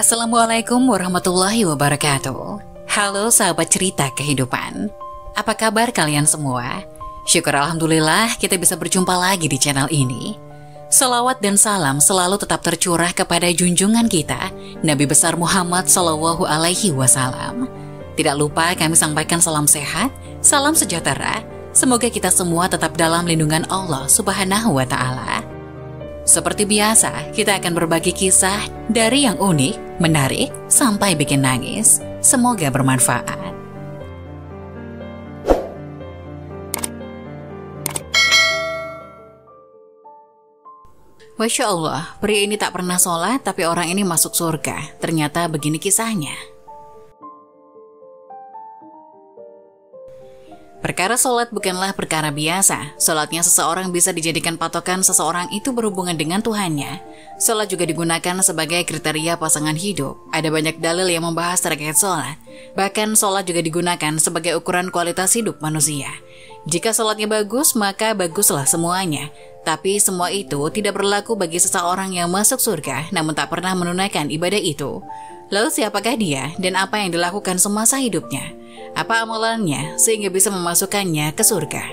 Assalamualaikum warahmatullahi wabarakatuh. Halo sahabat cerita kehidupan. Apa kabar kalian semua? Syukur alhamdulillah kita bisa berjumpa lagi di channel ini. Salawat dan salam selalu tetap tercurah kepada junjungan kita, Nabi besar Muhammad Sallallahu Alaihi Wasallam. Tidak lupa kami sampaikan salam sehat, salam sejahtera. Semoga kita semua tetap dalam lindungan Allah Subhanahu wa Ta'ala. Seperti biasa, kita akan berbagi kisah dari yang unik, menarik, sampai bikin nangis. Semoga bermanfaat. Masya Allah, pria ini tak pernah sholat, tapi orang ini masuk surga. Ternyata begini kisahnya. Perkara sholat bukanlah perkara biasa. Sholatnya seseorang bisa dijadikan patokan seseorang itu berhubungan dengan Tuhannya. Sholat juga digunakan sebagai kriteria pasangan hidup. Ada banyak dalil yang membahas terkait sholat. Bahkan sholat juga digunakan sebagai ukuran kualitas hidup manusia. Jika sholatnya bagus, maka baguslah semuanya. Tapi semua itu tidak berlaku bagi seseorang yang masuk surga namun tak pernah menunaikan ibadah itu. Lalu siapakah dia dan apa yang dilakukan semasa hidupnya? Apa amalannya sehingga bisa memasukkannya ke surga?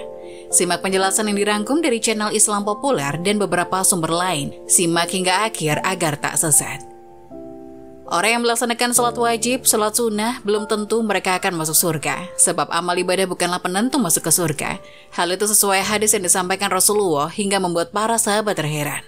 Simak penjelasan yang dirangkum dari channel Islam Populer dan beberapa sumber lain. Simak hingga akhir agar tak sesat. Orang yang melaksanakan sholat wajib, sholat sunnah, belum tentu mereka akan masuk surga. Sebab amal ibadah bukanlah penentu masuk ke surga. Hal itu sesuai hadis yang disampaikan Rasulullah hingga membuat para sahabat terheran.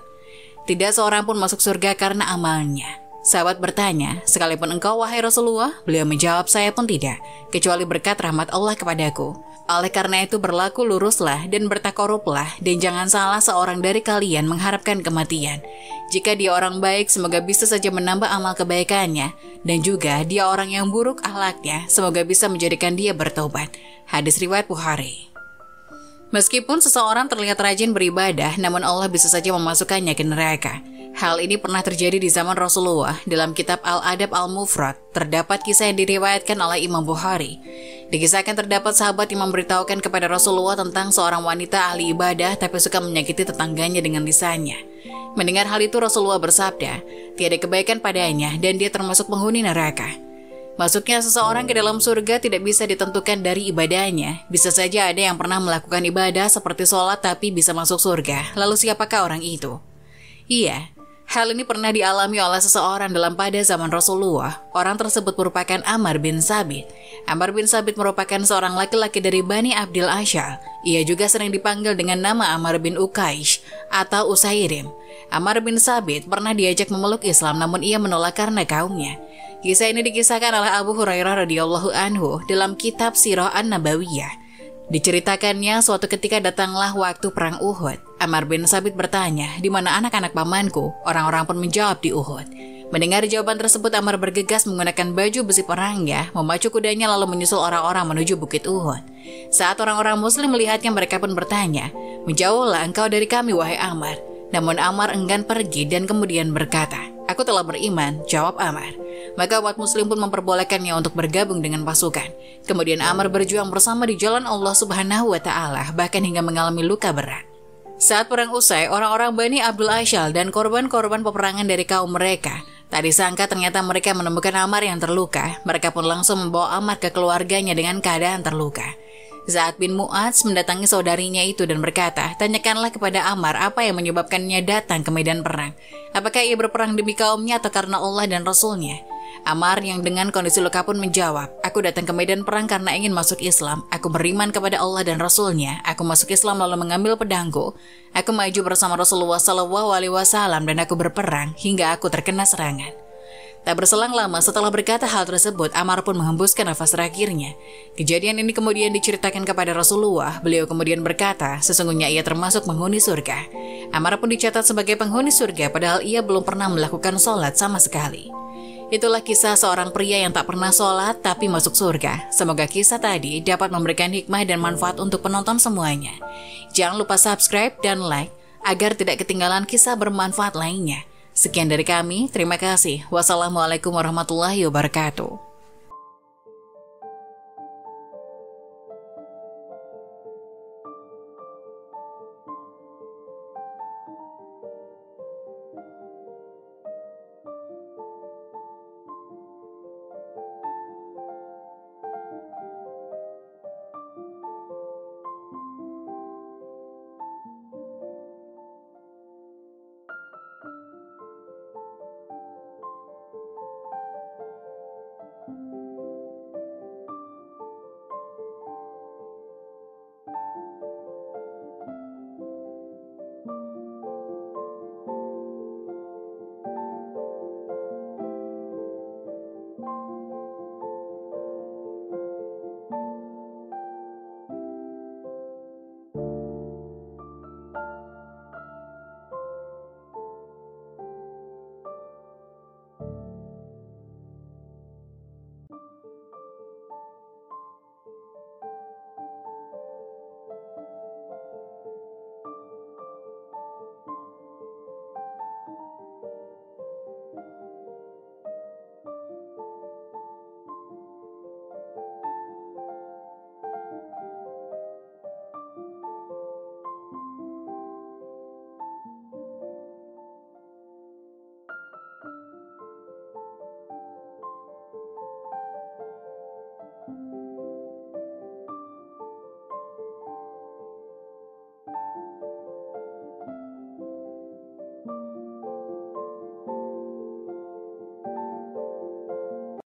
Tidak seorang pun masuk surga karena amalnya. Sahabat bertanya, sekalipun engkau wahai Rasulullah? Beliau menjawab, saya pun tidak, kecuali berkat rahmat Allah kepadaku. Oleh karena itu berlaku luruslah dan bertakoruplah, dan jangan salah seorang dari kalian mengharapkan kematian. Jika dia orang baik, semoga bisa saja menambah amal kebaikannya, dan juga dia orang yang buruk akhlaknya, semoga bisa menjadikan dia bertobat. Hadis riwayat Bukhari. Meskipun seseorang terlihat rajin beribadah, namun Allah bisa saja memasukkannya ke neraka. Hal ini pernah terjadi di zaman Rasulullah. Dalam kitab Al-Adab Al-Mufrad, terdapat kisah yang diriwayatkan oleh Imam Bukhari. Dikisahkan terdapat sahabat yang memberitahukan kepada Rasulullah tentang seorang wanita ahli ibadah tapi suka menyakiti tetangganya dengan lisannya. Mendengar hal itu Rasulullah bersabda, tiada kebaikan padanya dan dia termasuk penghuni neraka. Masuknya seseorang ke dalam surga tidak bisa ditentukan dari ibadahnya. Bisa saja ada yang pernah melakukan ibadah seperti sholat tapi bisa masuk surga. Lalu siapakah orang itu? Iya, hal ini pernah dialami oleh seseorang dalam pada zaman Rasulullah. Orang tersebut merupakan Ammar bin Sabit. Ammar bin Sabit merupakan seorang laki-laki dari Bani Abdil Ashal. Ia juga sering dipanggil dengan nama Ammar bin Ukaish atau Usairim. Ammar bin Sabit pernah diajak memeluk Islam namun ia menolak karena kaumnya. Kisah ini dikisahkan oleh Abu Hurairah radhiyallahu anhu dalam kitab Sirah An-Nabawiyah. Diceritakannya suatu ketika datanglah waktu perang Uhud. Ammar bin Sabit bertanya, di mana anak-anak pamanku? Orang-orang pun menjawab di Uhud. Mendengar jawaban tersebut, Ammar bergegas menggunakan baju besi perangnya, memacu kudanya lalu menyusul orang-orang menuju bukit Uhud. Saat orang-orang muslim melihatnya, mereka pun bertanya, menjauhlah engkau dari kami wahai Ammar. Namun Ammar enggan pergi dan kemudian berkata, aku telah beriman, jawab Ammar. Maka umat muslim pun memperbolehkannya untuk bergabung dengan pasukan. Kemudian Ammar berjuang bersama di jalan Allah Subhanahu wa Ta'ala, bahkan hingga mengalami luka berat. Saat perang usai, orang-orang Bani Abdul Ashal dan korban-korban peperangan dari kaum mereka, tak disangka ternyata mereka menemukan Ammar yang terluka. Mereka pun langsung membawa Ammar ke keluarganya dengan keadaan terluka. Sa'ad bin Mu'adz mendatangi saudarinya itu dan berkata, tanyakanlah kepada Ammar apa yang menyebabkannya datang ke medan perang. Apakah ia berperang demi kaumnya atau karena Allah dan Rasulnya? Ammar yang dengan kondisi luka pun menjawab, aku datang ke medan perang karena ingin masuk Islam. Aku beriman kepada Allah dan Rasulnya. Aku masuk Islam lalu mengambil pedangku. Aku maju bersama Rasulullah SAW dan aku berperang hingga aku terkena serangan. Tak berselang lama setelah berkata hal tersebut, Ammar pun menghembuskan nafas terakhirnya. Kejadian ini kemudian diceritakan kepada Rasulullah. Beliau kemudian berkata, sesungguhnya ia termasuk penghuni surga. Ammar pun dicatat sebagai penghuni surga padahal ia belum pernah melakukan sholat sama sekali. Itulah kisah seorang pria yang tak pernah sholat tapi masuk surga. Semoga kisah tadi dapat memberikan hikmah dan manfaat untuk penonton semuanya. Jangan lupa subscribe dan like agar tidak ketinggalan kisah bermanfaat lainnya. Sekian dari kami, terima kasih. Wassalamualaikum warahmatullahi wabarakatuh.